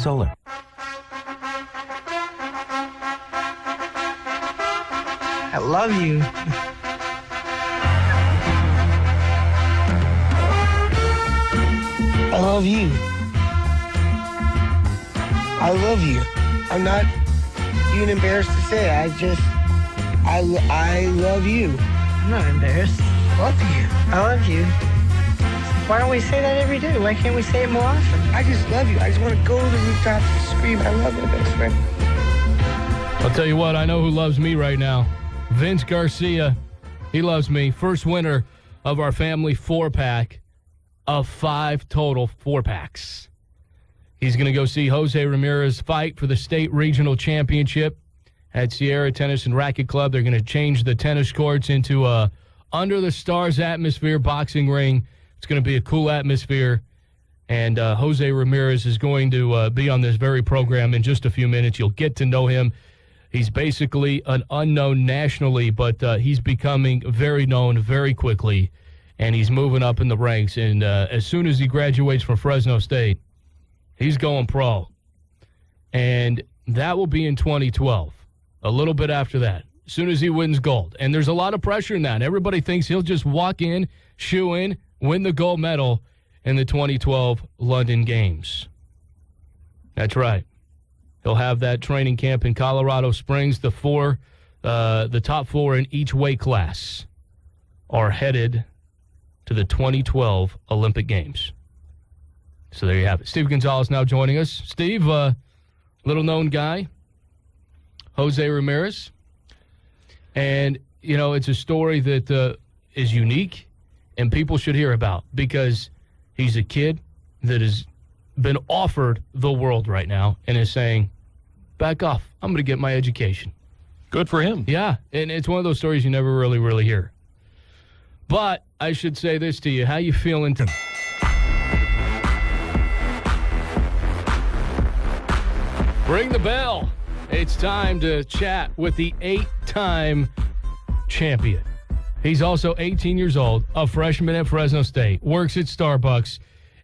Solar. I love you. I love you. I love you. I'm not even embarrassed to say it. I love you. I'm not embarrassed. I love you. I love you. Why don't we say that every day? Why can't we say it more often? I just love you. I just want to go to the rooftops and scream, I love my best friend. I'll tell you what, I know who loves me right now. Vince Garcia. He loves me. First winner of our family 4-pack of 5 total 4-packs. He's going to go see Jose Ramirez fight for the state regional championship at Sierra Tennis and Racket Club. They're going to change the tennis courts into a under the stars atmosphere boxing ring. It's going to be a cool atmosphere. And Jose Ramirez is going to be on this very program in just a few minutes. You'll get to know him. He's basically an unknown nationally, but he's becoming very known very quickly. And he's moving up in the ranks. And as soon as he graduates from Fresno State, he's going pro. And that will be in 2012, a little bit after that, as soon as he wins gold. And there's a lot of pressure in that. Everybody thinks he'll just walk in, shoe in, win the gold medal in the 2012 London Games. That's right. He'll have that training camp in Colorado Springs. The top 4 in each weight class are headed to the 2012 Olympic Games. So there you have it. Steve Gonzalez now joining us. Steve, little-known guy, Jose Ramirez. And, you know, it's a story that is unique and people should hear about because he's a kid that has been offered the world right now and is saying, back off. I'm going to get my education. Good for him. Yeah, and it's one of those stories you never really hear. But I should say this to you. How you feeling tonight? Ring the bell. It's time to chat with the 8-time champion. He's also 18 years old, a freshman at Fresno State, works at Starbucks,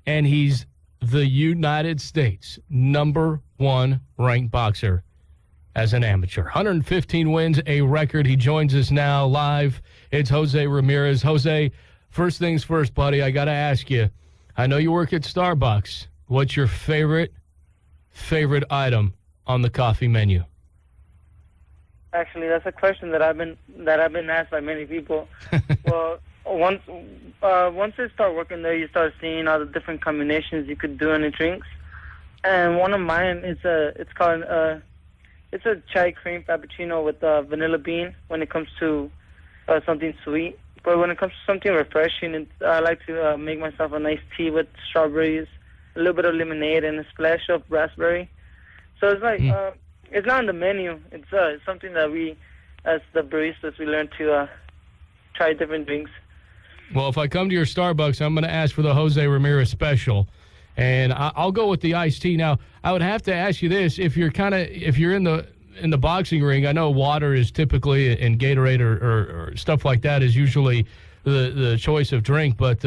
and he's the United States #1 ranked boxer as an amateur. 115 wins, a record. He joins us now live. It's Jose Ramirez. Jose, first things first, buddy, I got to ask you, I know you work at Starbucks. What's your favorite item on the coffee menu? Actually, that's a question that I've been asked by many people. Well, once you start working there, you start seeing all the different combinations you could do in the drinks. And one of mine is it's a chai cream frappuccino with vanilla bean. When it comes to something sweet, but when it comes to something refreshing, I like to make myself a nice tea with strawberries, a little bit of lemonade, and a splash of raspberry. So it's like it's not on the menu. It's something that we, as the baristas, we learn to try different drinks. Well, if I come to your Starbucks, I'm going to ask for the Jose Ramirez special, and I'll go with the iced tea. Now, I would have to ask you this: if you're in the boxing ring, I know water is typically in Gatorade or stuff like that is usually the choice of drink. But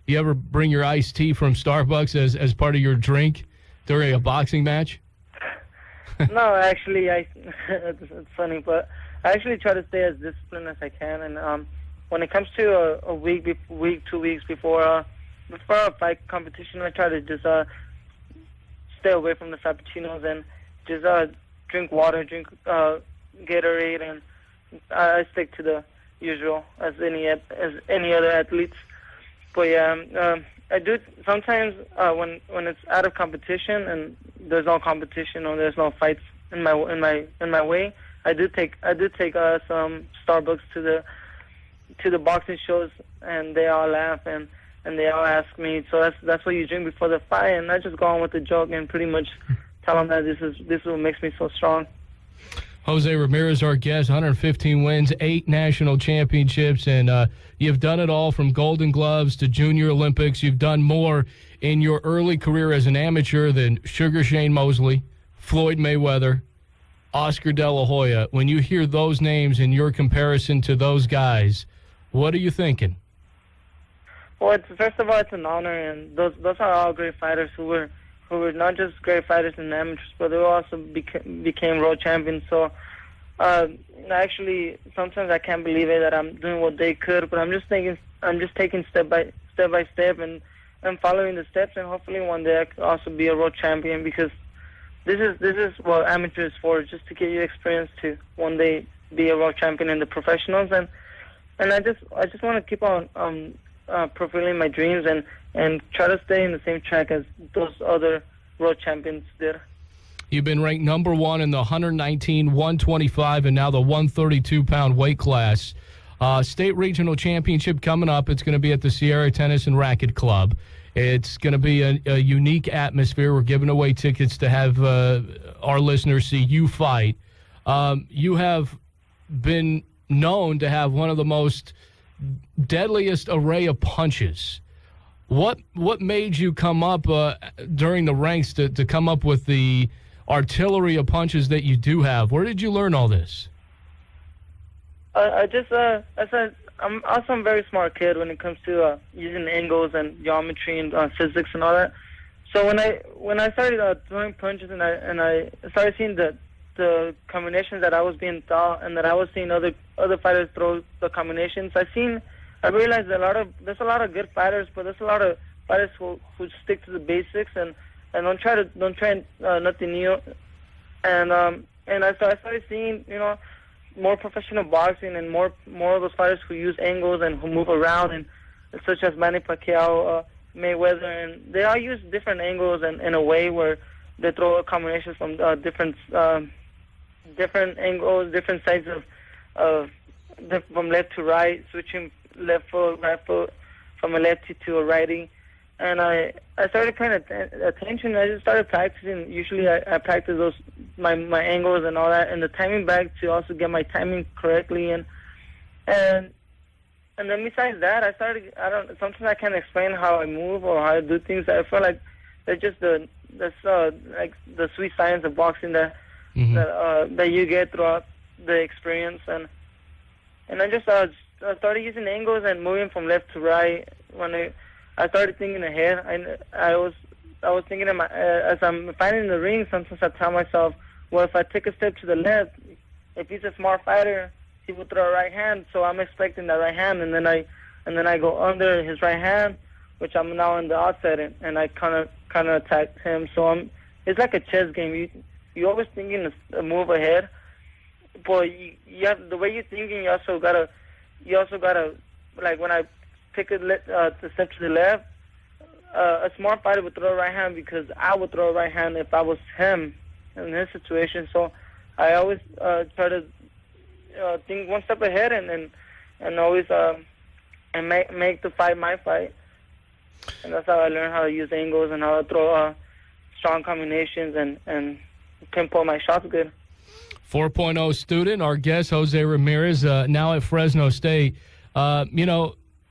you ever bring your iced tea from Starbucks as part of your drink during a boxing match? No, actually, it's funny, but I actually try to stay as disciplined as I can. And when it comes to a week, 2 weeks before a fight competition, I try to just stay away from the frappuccinos and just drink water, drink Gatorade, and I stick to the usual as any other athletes. But yeah, I do sometimes when it's out of competition and there's no competition or there's no fights in my way. I do take some Starbucks to the boxing shows, and they all laugh and they all ask me, so that's what you drink before the fight, and I just go on with the joke and pretty much tell them that this is what makes me so strong. Jose Ramirez, our guest, 115 wins, 8 national championships, and you've done it all from Golden Gloves to Junior Olympics. You've done more in your early career as an amateur than Sugar Shane Mosley, Floyd Mayweather, Oscar De La Hoya. When you hear those names in your comparison to those guys, what are you thinking? Well, first of all, it's an honor, and those are all great fighters who who were not just great fighters in the amateurs, but they also became world champions. So actually, sometimes I can't believe it that I'm doing what they could, but I'm just taking step by step and following the steps, and hopefully one day I could also be a world champion, because this is what amateur is for, just to get you experience to one day be a world champion in the professionals, and I just want to keep on fulfilling my dreams and try to stay in the same track as those other world champions did. You've been ranked number 1 in the 119, 125, and now the 132-pound weight class. State regional championship coming up. It's going to be at the Sierra Tennis and Racket Club. It's going to be a unique atmosphere. We're giving away tickets to have our listeners see you fight. You have been known to have one of the most deadliest array of punches. What made you come up during the ranks to come up with the artillery of punches that you do have? Where did you learn all this? I'm also a very smart kid when it comes to using angles and geometry and physics and all that. So when I started throwing punches and I started seeing the combinations that I was being taught, and that I was seeing other fighters throw the combinations, I realized there's a lot of good fighters, but there's a lot of fighters who stick to the basics and don't try nothing new. And I started seeing, more professional boxing and more of those fighters who use angles and who move around, and such as Manny Pacquiao, Mayweather, and they all use different angles and in a way where they throw combinations from different angles, different sides from left to right, switching left foot, right foot, from a lefty to a righty. And I started paying attention. I just started practicing. Usually I practice my angles and all that, and the timing back to also get my timing correctly. And then besides that, sometimes I can't explain how I move or how I do things. I feel like they're just like the sweet science of boxing that you get throughout the experience. And I just started using angles and moving from left to right. When I started thinking ahead, I was thinking as I'm fighting in the ring, sometimes I tell myself, well, if I take a step to the left, if he's a smart fighter, he would throw a right hand, so I'm expecting that right hand, and then I go under his right hand, which I'm now in the outside, and I kind of attack him. So it's like a chess game. You always thinking a move ahead, but you have the way you're thinking. You also gotta like when I take a step to the left, a smart fighter would throw a right hand because I would throw a right hand if I was him in his situation. So I always try to think one step ahead and always and make the fight my fight. And that's how I learned how to use angles and how to throw strong combinations and pinpoint my shots good. 4.0 student, our guest, Jose Ramirez, now at Fresno State.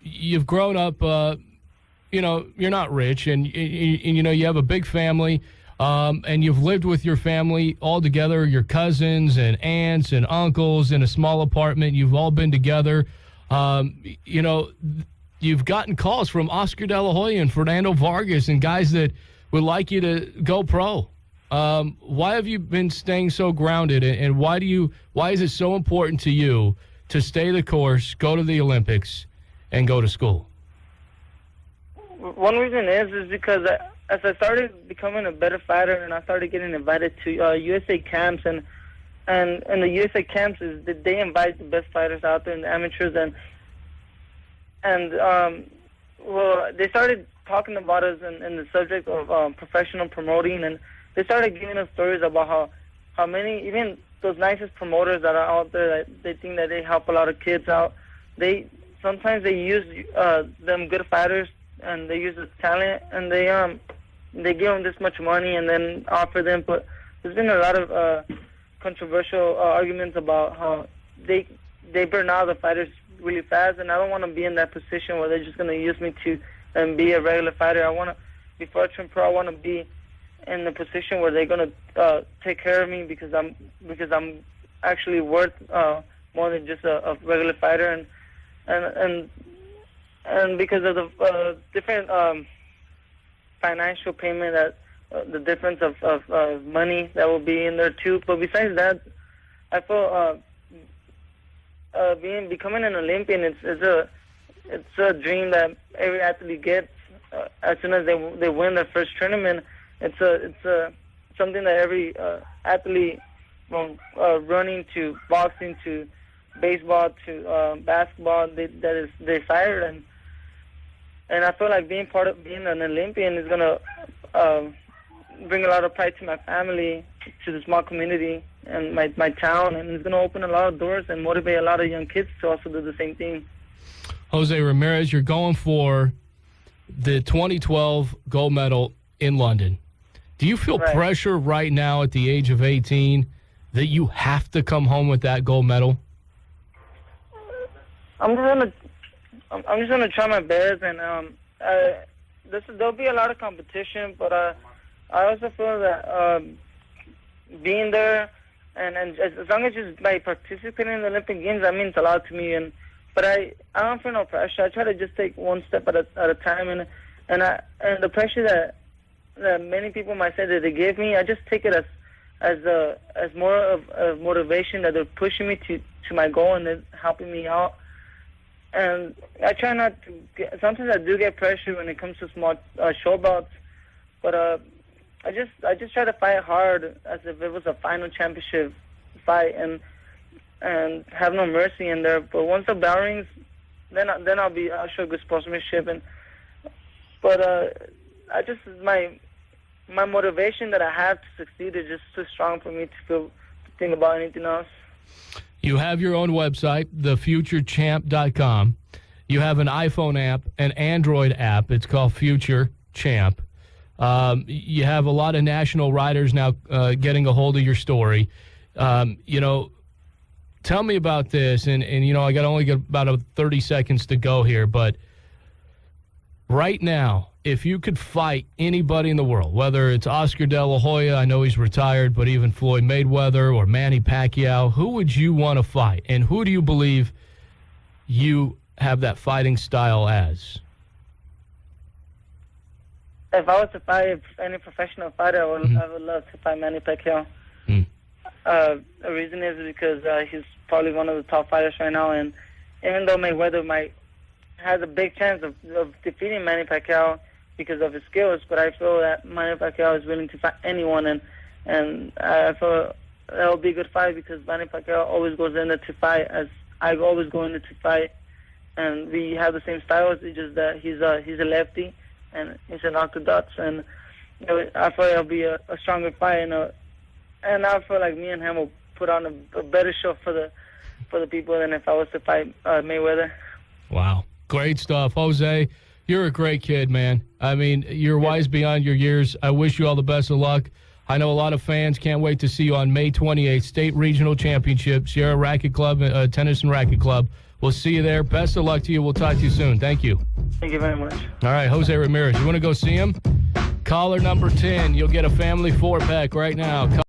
You've grown up, you're not rich, and you have a big family, and you've lived with your family all together, your cousins and aunts and uncles in a small apartment. You've all been together. You've gotten calls from Oscar De La Hoya and Fernando Vargas and guys that would like you to go pro. Why have you been staying so grounded, and why is it so important to you to stay the course, go to the Olympics, and go to school? One reason is because as I started becoming a better fighter and I started getting invited to USA camps, and the USA camps is that they invite the best fighters out there in the amateurs, and they started talking about us in the subject of professional promoting, and they started giving us stories about how many, even those nicest promoters that are out there, they think that they help a lot of kids out. Sometimes they use them good fighters, and they use the talent, and they give them this much money and then offer them. But there's been a lot of controversial arguments about how they burn out the fighters really fast, and I don't want to be in that position where they're just going to use me to be a regular fighter. Before I turn pro, I want to be in the position where they're going to take care of me because I'm actually worth more than just a regular fighter, and because of the different financial payment that the difference of money that will be in there too. But besides that, I feel becoming an Olympian, it's a dream that every athlete gets as soon as they win their first tournament. It's something that every athlete, from running to boxing to baseball to basketball, that is desired, and I feel like being part of being an Olympian is gonna bring a lot of pride to my family, to the small community, and my town, and it's gonna open a lot of doors and motivate a lot of young kids to also do the same thing. Jose Ramirez, you're going for the 2012 gold medal in London. Do you feel pressure right now at the age of 18 that you have to come home with that gold medal? I'm just gonna try my best, and there'll be a lot of competition, but I also feel that being there and as long as just by participating in the Olympic Games, that means a lot to me. But I don't feel no pressure. I try to just take one step at a time, and the pressure that many people might say that they give me, I just take it as more of motivation, that they're pushing me to my goal and they're helping me out. And I try not to sometimes I do get pressure when it comes to small show bouts, but I just try to fight hard as if it was a final championship fight, and have no mercy in there. But once the bell rings, then I'll show good sportsmanship. But I just my motivation that I have to succeed is just too strong for me to think about anything else. You have your own website, thefuturechamp.com. You have an iPhone app, an Android app. It's called Future Champ. You have a lot of national writers now getting a hold of your story. Tell me about this. And I only got about 30 seconds to go here. But right now, if you could fight anybody in the world, whether it's Oscar De La Hoya, I know he's retired, but even Floyd Mayweather or Manny Pacquiao, who would you want to fight? And who do you believe you have that fighting style as? If I was to fight any professional fighter, I would love to fight Manny Pacquiao. The reason is because he's probably one of the top fighters right now, and even though Mayweather has a big chance of defeating Manny Pacquiao because of his skills, but I feel that Manny Pacquiao is willing to fight anyone, and I feel that'll be a good fight because Manny Pacquiao always goes in there to fight, as I always go in there to fight, and we have the same styles. It's just that he's a lefty and he's an orthodox, and I feel it'll be a stronger fight, and I feel like me and him will put on a better show for the people than if I was to fight Mayweather. Wow. Great stuff. Jose, you're a great kid, man. I mean, you're wise beyond your years. I wish you all the best of luck. I know a lot of fans can't wait to see you on May 28th, State Regional Championship, Sierra Racket Club, Tennis and Racket Club. We'll see you there. Best of luck to you. We'll talk to you soon. Thank you. Thank you very much. All right, Jose Ramirez. You want to go see him? Caller number 10. You'll get a family 4-pack right now.